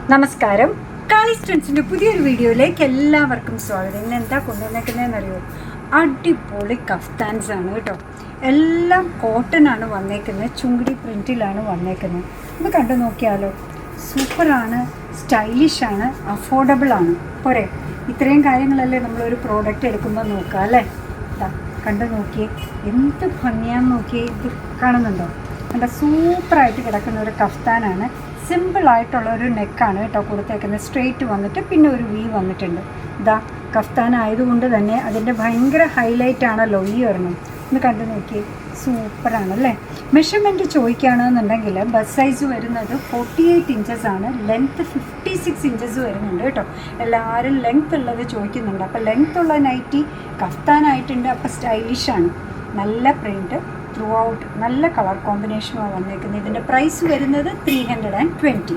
നമസ്കാരം. കാളീസ് ട്രെൻഡ്സിൻ്റെ പുതിയൊരു വീഡിയോയിലേക്ക് എല്ലാവർക്കും സ്വാഗതം. ഇന്ന് എന്താ കൊണ്ടുവന്നേക്കുന്നതെന്നറിയോ? അടിപൊളി കഫ്താൻസ് ആണ് കേട്ടോ. എല്ലാം കോട്ടൺ ആണ് വന്നേക്കുന്നത്, ചുങ്കിടി പ്രിൻറ്റിലാണ് വന്നേക്കുന്നത്. ഇത് കണ്ടു നോക്കിയാലോ, സൂപ്പറാണ്, സ്റ്റൈലിഷാണ്, അഫോർഡബിൾ ആണ്. പോരെ, ഇത്രയും കാര്യങ്ങളല്ലേ നമ്മളൊരു പ്രോഡക്റ്റ് എടുക്കുമ്പോൾ നോക്കുക അല്ലേ. കണ്ടു നോക്കിയേ, എന്ത് ഭംഗിയാന്ന് നോക്കിയേ. ഇത് കാണുന്നുണ്ടോ? നല്ല സൂപ്പറായിട്ട് കിടക്കുന്ന ഒരു കഫ്താനാണ്. സിമ്പിളായിട്ടുള്ള ഒരു നെക്കാണ് കേട്ടോ കൊടുത്തേക്കുന്നത്. സ്ട്രെയിറ്റ് വന്നിട്ട് പിന്നെ ഒരു വി വന്നിട്ടുണ്ട്. ഇതാ കഫ്താൻ ആയതുകൊണ്ട് തന്നെ അതിൻ്റെ ഭയങ്കര ഹൈലൈറ്റ് ആണല്ലോ ഈ ഒരെണ്ണം. ഒന്ന് കണ്ടു നോക്കിയേ, സൂപ്പറാണല്ലേ. മെഷർമെൻറ്റ് ചോദിക്കുകയാണെന്നുണ്ടെങ്കിൽ ബസ് സൈസ് വരുന്നത് 48 ഇഞ്ചസ് ആണ്. ലെങ്ത്ത് 56 ഇഞ്ചസ് വരുന്നുണ്ട് കേട്ടോ. എല്ലാവരും ലെങ്ത്ത് ഉള്ളത് ചോദിക്കുന്നുണ്ട്. അപ്പോൾ ലെങ്ത്ത് ഉള്ള നൈറ്റി കഫ്താനായിട്ടുണ്ട്. അപ്പോൾ സ്റ്റൈലിഷാണ്, നല്ല പ്രിൻറ്റ് ത്രൂ ഔട്ട്, നല്ല കളർ കോമ്പിനേഷനുമാണ് വന്നേക്കുന്നത്. ഇതിൻ്റെ പ്രൈസ് വരുന്നത് 320.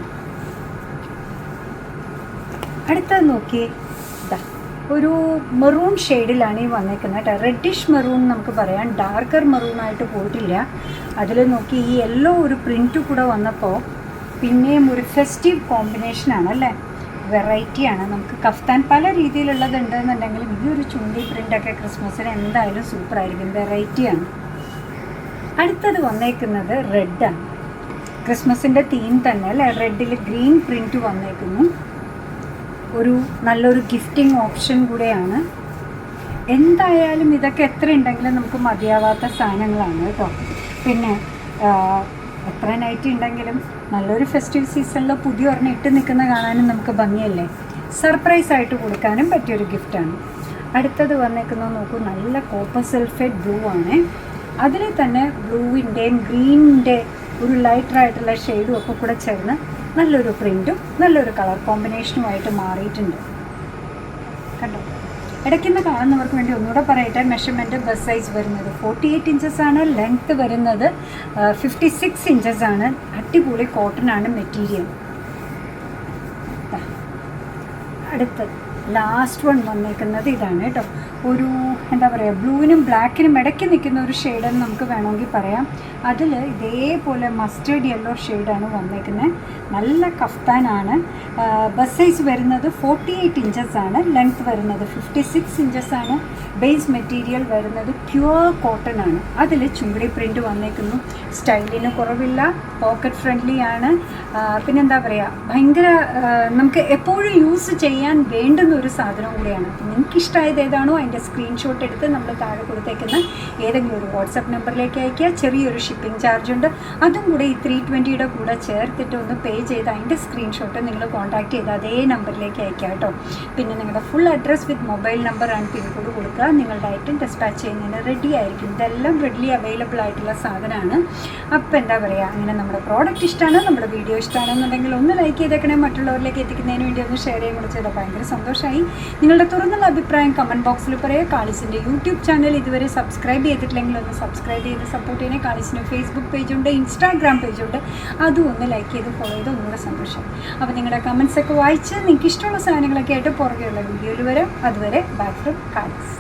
അടുത്തത് നോക്കിയേ, ഒരു മെറൂൺ ഷെയ്ഡിലാണ് ഈ വന്നേക്കുന്നത് കേട്ടോ. റെഡിഷ് മെറൂൺ നമുക്ക് പറയാം, ഡാർക്കർ മെറൂണായിട്ട് പോയിട്ടില്ല. അതിൽ നോക്കി ഈ യെല്ലോ ഒരു പ്രിൻറ്റ് കൂടെ വന്നപ്പോൾ പിന്നെയും ഒരു ഫെസ്റ്റീവ് കോമ്പിനേഷനാണ് അല്ലേ. വെറൈറ്റിയാണ്. നമുക്ക് കഫ്താൻ പല രീതിയിലുള്ളതുണ്ട് എന്നുണ്ടെങ്കിലും ഈ ഒരു ചുണ്ടി പ്രിൻ്റൊക്കെ ക്രിസ്മസിന് എന്തായാലും സൂപ്പറായിരിക്കും, വെറൈറ്റിയാണ്. അടുത്തത് വന്നേക്കുന്നത് റെഡാണ്. ക്രിസ്മസിൻ്റെ തീം തന്നെ അല്ലേ, റെഡിൽ ഗ്രീൻ പ്രിൻറ്റ് വന്നേക്കുന്നു. ഒരു നല്ലൊരു ഗിഫ്റ്റിംഗ് ഓപ്ഷൻ കൂടെയാണ്. എന്തായാലും ഇതൊക്കെ എത്ര ഉണ്ടെങ്കിലും നമുക്ക് മതിയാവാത്ത സാധനങ്ങളാണ് കേട്ടോ. പിന്നെ എത്ര നൈറ്റ് ഉണ്ടെങ്കിലും നല്ലൊരു ഫെസ്റ്റിവൽ സീസണിൽ പുതിയ ഒരെണ്ണം ഇട്ട് നിൽക്കുന്ന കാണാനും നമുക്ക് ഭംഗിയല്ലേ. സർപ്രൈസായിട്ട് കൊടുക്കാനും പറ്റിയൊരു ഗിഫ്റ്റാണ്. അടുത്തത് വന്നേക്കുന്നത് നോക്കൂ, നല്ല കോപ്പർ സൾഫേറ്റ് ബ്ലൂ ആണ്. അതിൽ തന്നെ ബ്ലൂവിൻ്റെയും ഗ്രീനിൻ്റെ ഒരു ലൈറ്ററായിട്ടുള്ള ഷെയ്ഡും ഒക്കെ കൂടെ ചേർന്ന് നല്ലൊരു പ്രിൻറ്റും നല്ലൊരു കളർ കോമ്പിനേഷനുമായിട്ട് മാറിയിട്ടുണ്ട്. കണ്ടോ? ഇടയ്ക്കുന്ന കാണുന്നവർക്ക് വേണ്ടി ഒന്നുകൂടെ പറയട്ടെ, മെഷർമെൻറ്റ് ബസ് സൈസ് വരുന്നത് 48 ഇഞ്ചസ് ആണ്. ലെങ്ത്ത് വരുന്നത് 56 ഇഞ്ചസ് ആണ്. അടിപൊളി കോട്ടൺ ആണ് മെറ്റീരിയൽ. അടുത്ത് ലാസ്റ്റ് വൺ വന്നേക്കുന്നത് ഇതാണ് കേട്ടോ. ഒരു എന്താ പറയുക, ബ്ലൂവിനും ബ്ലാക്കിനും ഇടയ്ക്ക് നിൽക്കുന്ന ഒരു ഷെയ്ഡെന്ന് നമുക്ക് വേണമെങ്കിൽ പറയാം. അതിൽ ഇതേപോലെ മസ്റ്റേർഡ് യെല്ലോ ഷെയ്ഡാണ് വന്നേക്കുന്നത്. നല്ല കഫ്താനാണ്. ബസ് സൈസ് വരുന്നത് 48 ഇഞ്ചസ് ആണ്. ലെങ്ത്ത് വരുന്നത് 56 ഇഞ്ചസ് ആണ്. ബേസ് മെറ്റീരിയൽ വരുന്നത് പ്യുവർ കോട്ടൺ ആണ്. അതിൽ ചുങ്കിടി പ്രിൻറ്റ് വന്നേക്കുന്നു. സ്റ്റൈലിന് കുറവില്ല, പോക്കറ്റ് ഫ്രണ്ട്ലി ആണ്. പിന്നെന്താ പറയുക, ഭയങ്കര നമുക്ക് എപ്പോഴും യൂസ് ചെയ്യാൻ വേണ്ടുന്ന ഒരു സാധനം കൂടിയാണ്. നിങ്ങൾക്ക് ഇഷ്ടമായത് ഏതാണോ അതിൻ്റെ സ്ക്രീൻഷോട്ട് എടുത്ത് നമ്മൾ താഴെ കൊടുത്തേക്കുന്ന ഏതെങ്കിലും ഒരു വാട്സപ്പ് നമ്പറിലേക്ക് അയയ്ക്കുക. ചെറിയൊരു ഷിപ്പിംഗ് ചാർജ് ഉണ്ട്, അതും കൂടെ ഈ 320 കൂടെ ചേർത്തിട്ട് ഒന്ന് പേ ചെയ്ത് അതിൻ്റെ സ്ക്രീൻഷോട്ട് നിങ്ങൾ കോൺടാക്ട് ചെയ്ത് അതേ നമ്പറിലേക്ക് അയക്കുക കേട്ടോ. പിന്നെ നിങ്ങളുടെ full address with mobile number and pincode കൊടുക്കുക. നിങ്ങളുടെ ഐറ്റം ഡിസ്പാച്ച് ചെയ്യുന്നതിന് റെഡി ആയിരിക്കും. ഇതെല്ലാം റെഡി അവൈലബിൾ ആയിട്ടുള്ള സാധനമാണ്. അപ്പോൾ എന്താ പറയുക, അങ്ങനെ നമ്മുടെ പ്രോഡക്റ്റ് ഇഷ്ടമാണ്, നമ്മുടെ വീഡിയോ ഇഷ്ടമാണെന്നുണ്ടെങ്കിൽ ഒന്ന് ലൈക്ക് ചെയ്തേക്കണേ. മറ്റുള്ളവരിലേക്ക് എത്തിക്കുന്നതിന് വേണ്ടി ഒന്ന് ഷെയർ ചെയ്യാൻ കൂടെ ചെയ്താൽ ഭയങ്കര സന്തോഷമായി. നിങ്ങളുടെ തുറന്നുള്ള അഭിപ്രായം കമൻറ്റ് ബോക്സിൽ പറയുക. കാളീസിൻ്റെ യൂട്യൂബ് ചാനൽ ഇതുവരെ സബ്സ്ക്രൈബ് ചെയ്തിട്ടില്ലെങ്കിൽ ഒന്ന് സബ്സ്ക്രൈബ് ചെയ്ത് സപ്പോർട്ട് ചെയ്യണേ. കാളീസിന് ഫേസ്ബുക്ക് പേജുണ്ട്, ഇൻസ്റ്റാഗ്രാം പേജുണ്ട്, അതും ഒന്ന് ലൈക്ക് ചെയ്ത് ഫോളോ ചെയ്ത് ഒന്നുകൂടെ സന്തോഷം. അപ്പോൾ നിങ്ങളുടെ കമൻറ്റ്സൊക്കെ വായിച്ച് നിങ്ങൾക്ക് ഇഷ്ടമുള്ള സാധനങ്ങളൊക്കെ ആയിട്ട് പുറകെയുള്ള വീഡിയോയിൽ വരാം. അതുവരെ ബൈ ഫ്രം കാളീസ്.